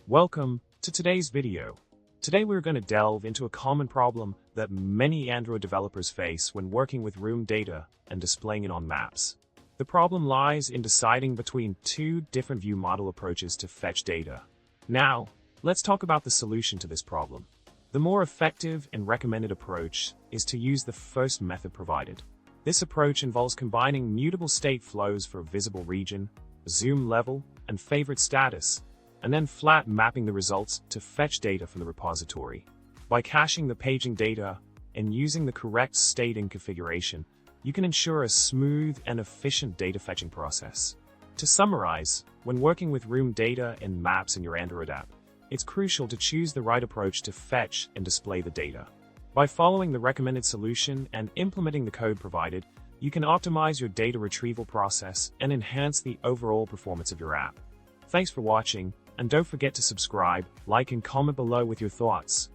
Welcome to today's video. Today we're going to delve into a common problem that many Android developers face when working with room data and displaying it on maps. The problem lies in deciding between two different view model approaches to fetch data. Now, let's talk about the solution to this problem. The more effective and recommended approach is to use the first method provided. This approach involves combining mutable state flows for visible region, zoom level, and favorite status, and then flat mapping the results to fetch data from the repository. By caching the paging data and using the correct staging configuration, you can ensure a smooth and efficient data fetching process. To summarize, when working with room data and maps in your Android app, it's crucial to choose the right approach to fetch and display the data. By following the recommended solution and implementing the code provided, you can optimize your data retrieval process and enhance the overall performance of your app. Thanks for watching, and don't forget to subscribe, like, and comment below with your thoughts.